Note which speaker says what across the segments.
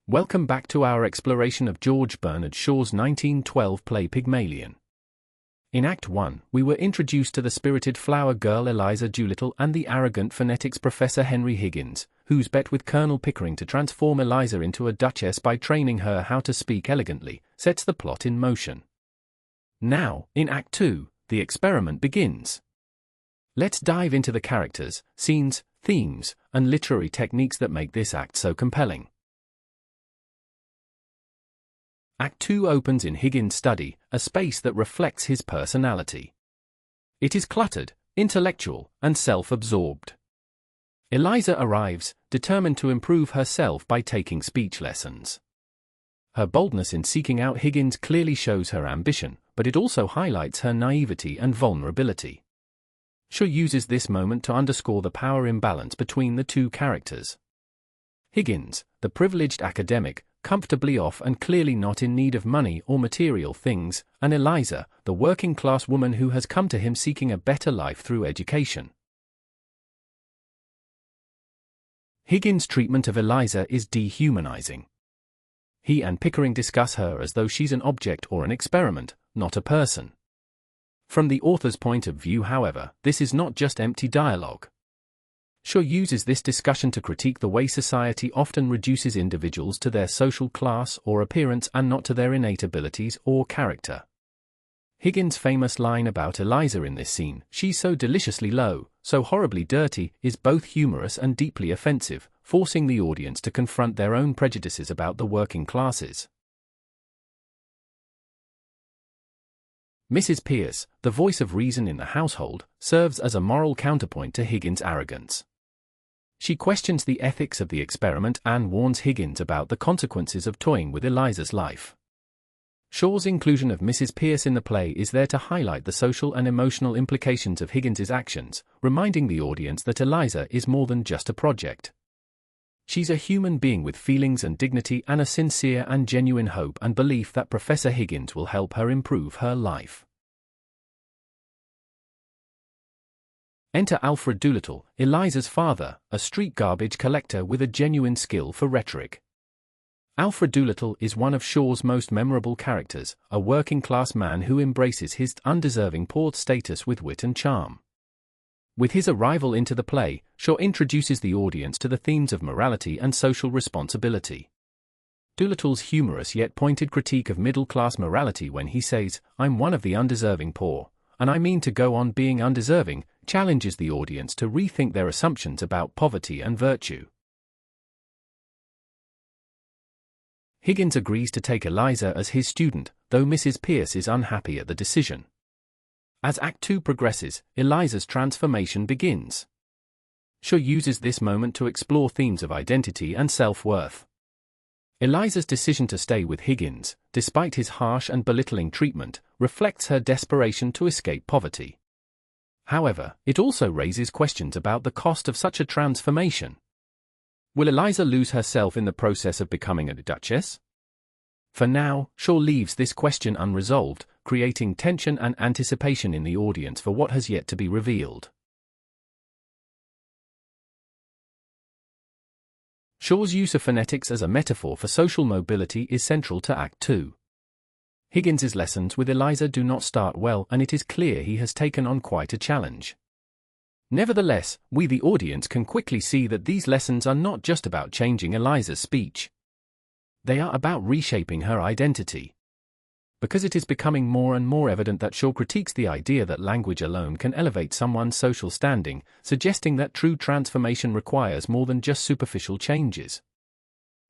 Speaker 1: Welcome back to our exploration of George Bernard Shaw's 1912 play Pygmalion. In Act 1, we were introduced to the spirited flower girl Eliza Doolittle and the arrogant phonetics professor Henry Higgins, whose bet with Colonel Pickering to transform Eliza into a duchess by training her how to speak elegantly sets the plot in motion. Now, in Act 2, the experiment begins. Let's dive into the characters, scenes, themes, and literary techniques that make this act so compelling. Act 2 opens in Higgins' study, a space that reflects his personality. It is cluttered, intellectual, and self-absorbed. Eliza arrives, determined to improve herself by taking speech lessons. Her boldness in seeking out Higgins clearly shows her ambition, but it also highlights her naivety and vulnerability. Shaw uses this moment to underscore the power imbalance between the two characters. Higgins, the privileged academic, comfortably off and clearly not in need of money or material things, and Eliza, the working-class woman who has come to him seeking a better life through education. Higgins' treatment of Eliza is dehumanizing. He and Pickering discuss her as though she's an object or an experiment, not a person. From the author's point of view, however, this is not just empty dialogue. Shaw uses this discussion to critique the way society often reduces individuals to their social class or appearance and not to their innate abilities or character. Higgins' famous line about Eliza in this scene, "She's so deliciously low, so horribly dirty," is both humorous and deeply offensive, forcing the audience to confront their own prejudices about the working classes. Mrs. Pierce, the voice of reason in the household, serves as a moral counterpoint to Higgins' arrogance. She questions the ethics of the experiment and warns Higgins about the consequences of toying with Eliza's life. Shaw's inclusion of Mrs. Pierce in the play is there to highlight the social and emotional implications of Higgins's actions, reminding the audience that Eliza is more than just a project. She's a human being with feelings and dignity and a sincere and genuine hope and belief that Professor Higgins will help her improve her life. Enter Alfred Doolittle, Eliza's father, a street garbage collector with a genuine skill for rhetoric. Alfred Doolittle is one of Shaw's most memorable characters, a working-class man who embraces his undeserving poor status with wit and charm. With his arrival into the play, Shaw introduces the audience to the themes of morality and social responsibility. Doolittle's humorous yet pointed critique of middle-class morality when he says, "I'm one of the undeserving poor, and I mean to go on being undeserving," challenges the audience to rethink their assumptions about poverty and virtue. Higgins agrees to take Eliza as his student, though Mrs. Pierce is unhappy at the decision. As Act 2 progresses, Eliza's transformation begins. Shaw uses this moment to explore themes of identity and self-worth. Eliza's decision to stay with Higgins, despite his harsh and belittling treatment, reflects her desperation to escape poverty. However, it also raises questions about the cost of such a transformation. Will Eliza lose herself in the process of becoming a duchess? For now, Shaw leaves this question unresolved, creating tension and anticipation in the audience for what has yet to be revealed. Shaw's use of phonetics as a metaphor for social mobility is central to Act 2. Higgins's lessons with Eliza do not start well, and it is clear he has taken on quite a challenge. Nevertheless, we the audience can quickly see that these lessons are not just about changing Eliza's speech. They are about reshaping her identity. Because it is becoming more and more evident that Shaw critiques the idea that language alone can elevate someone's social standing, suggesting that true transformation requires more than just superficial changes.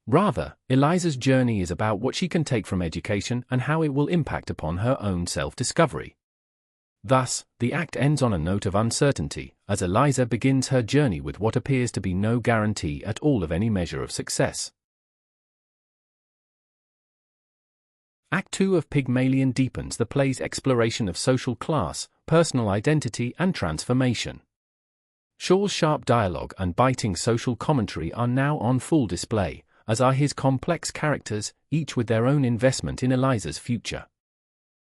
Speaker 1: Rather, Eliza's journey is about what she can take from education and how it will impact upon her own self-discovery. Thus, the act ends on a note of uncertainty, as Eliza begins her journey with what appears to be no guarantee at all of any measure of success. Act 2 of Pygmalion deepens the play's exploration of social class, personal identity, and transformation. Shaw's sharp dialogue and biting social commentary are now on full display, as are his complex characters, each with their own investment in Eliza's future.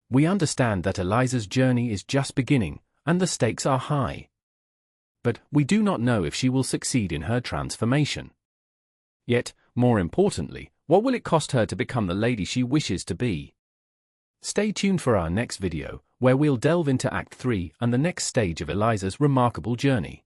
Speaker 1: We understand that Eliza's journey is just beginning, and the stakes are high. But we do not know if she will succeed in her transformation. Yet, more importantly, What will it cost her to become the lady she wishes to be? Stay tuned for our next video, where we'll delve into Act 3 and the next stage of Eliza's remarkable journey.